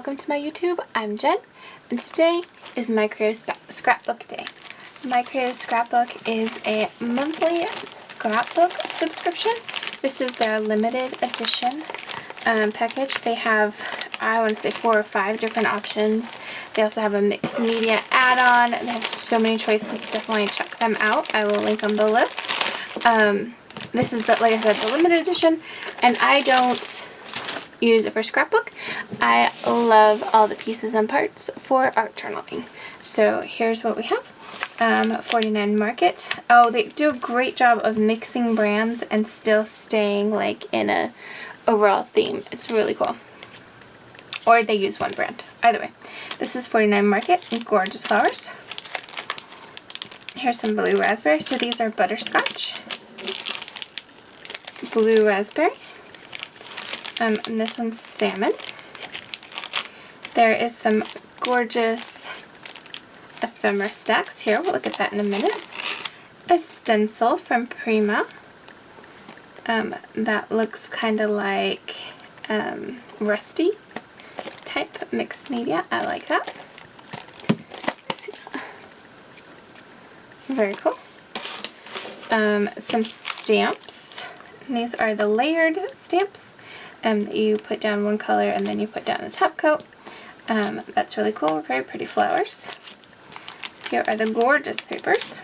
welcome to my YouTube. I'm Jen, and today is my Creative Scrapbook Day. My Creative Scrapbook is a monthly scrapbook subscription. This is their limited edition package. They have, I want to say, 4 or 5 different options. They also have a mixed media add-on. They have so many choices. Definitely check them out. I will link them below. This is, like I said, the limited edition, and I don't use it for scrapbook. I love all the pieces and parts for art journaling. So here's what we have. 49 Market. Oh, they do a great job of mixing brands and still staying like in a overall theme. It's really cool. Or they use one brand. Either way. This is 49 Market. Gorgeous flowers. Here's some blue raspberry. So these are butterscotch. Blue raspberry. And this one's salmon. There is some gorgeous ephemera stacks here. We'll look at that in a minute. A stencil from Prima. That looks kind of like rusty type mixed media. I like that. See that? Very cool. Some stamps. And these are the layered stamps. You put down one color and then you put down a top coat. That's really cool. Very pretty flowers. Here are the gorgeous papers.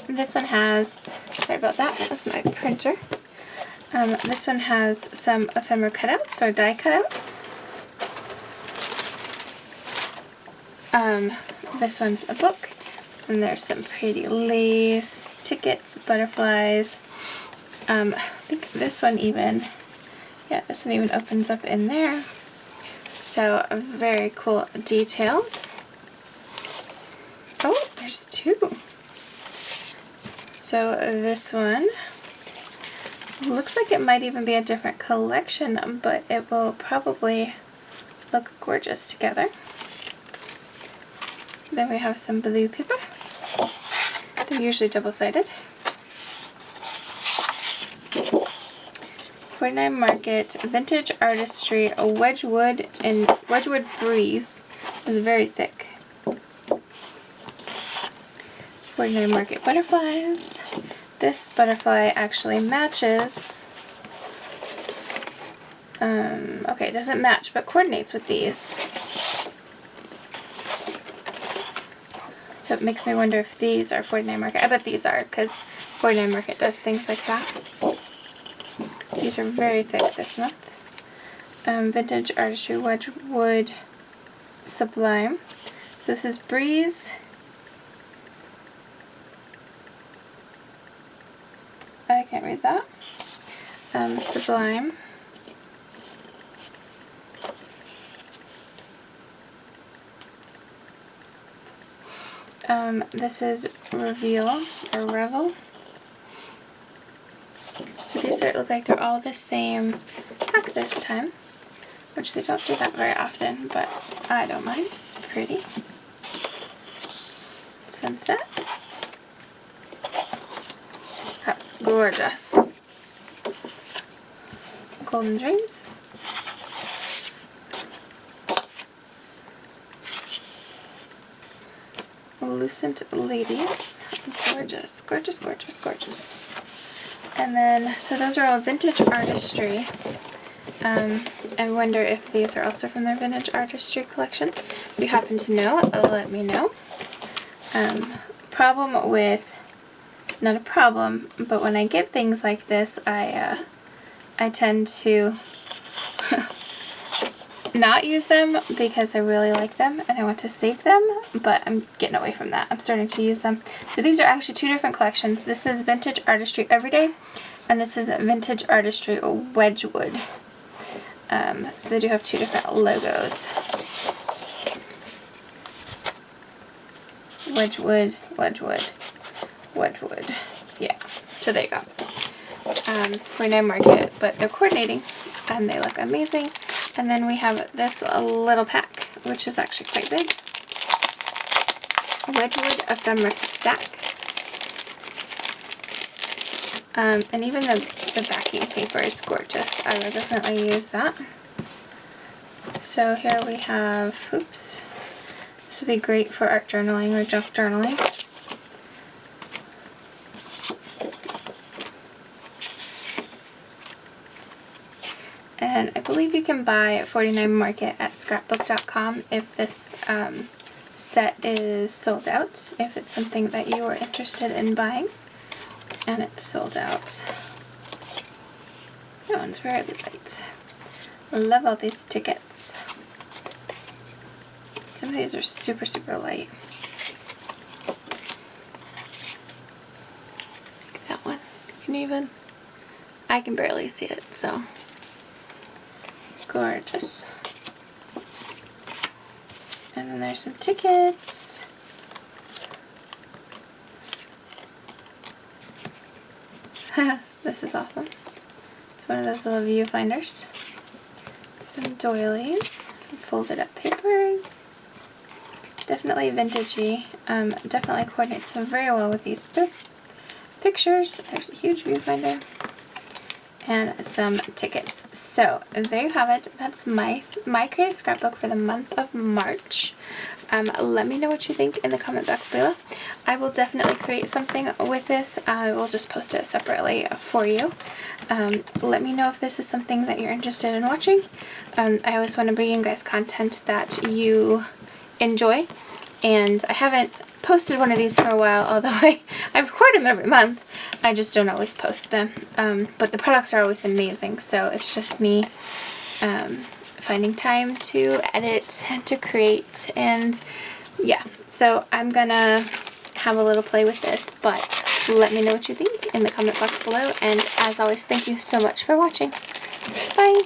This one has, sorry about that, that was my printer. This one has some ephemera cutouts or die cutouts. This one's a book, and there's some pretty lace, tickets, butterflies. I think this one even, this one even opens up in there. So very cool details. Oh, there's 2. So this one looks like it might even be a different collection, but it will probably look gorgeous together. Then we have some blue paper. They're usually double-sided. 49 Market Vintage Artistry Wedgwood and Wedgwood Breeze is very thick. 49 Market butterflies. This butterfly actually matches. Okay, it doesn't match, but coordinates with these. So it makes me wonder if these are 49 Market. I bet these are, because 49 Market does things like that. These are very thick this month. Vintage Artistry Wedgwood Sublime. So this is Breeze. I can't read that. Sublime. This is Reveal or Revel. So these look like they're all the same pack this time, which they don't do that very often, but I don't mind. It's pretty. Sunset. That's gorgeous. Golden Dreams. Lucent Ladies. Gorgeous, gorgeous, gorgeous, gorgeous. And then, so those are all Vintage Artistry. I wonder if these are also from their Vintage Artistry collection. If you happen to know, let me know. Problem with, not a problem, but when I get things like this, I tend to not use them because I really like them and I want to save them, but I'm getting away from that. I'm starting to use them. So these are actually 2 different collections. This is Vintage Artistry Everyday, and this is Vintage Artistry Wedgwood. So they do have 2 different logos. Wedgwood, Wedgwood, Wedgwood. Yeah, so there you go. 49 Market, but they're coordinating and they look amazing. And then we have this little pack, which is actually quite big. Wedgwood Ephemera Stack. And even the backing paper is gorgeous. I would definitely use that. So here we have, oops, this would be great for art journaling or junk journaling. And I believe you can buy 49 Market at scrapbook.com if this set is sold out, if it's something that you are interested in buying. And it's sold out. That one's very light. I love all these tickets. Some of these are super, super light. That one. Can you even? I can barely see it, so. Gorgeous. And then there's some tickets. This is awesome. It's one of those little viewfinders. Some doilies, folded up papers. Definitely vintagey. Definitely coordinates very well with these pictures. There's a huge viewfinder. And some tickets. So there you have it. That's my creative scrapbook for the month of March. Let me know what you think in the comment box below. I will definitely create something with this. I will just post it separately for you. Let me know if this is something that you're interested in watching. I always want to bring you guys content that you enjoy, and I haven't posted one of these for a while, although I record them every month. I just don't always post them. But the products are always amazing, so it's just me finding time to edit and to create, and yeah. So I'm gonna have a little play with this, but let me know what you think in the comment box below, and as always, thank you so much for watching. Bye!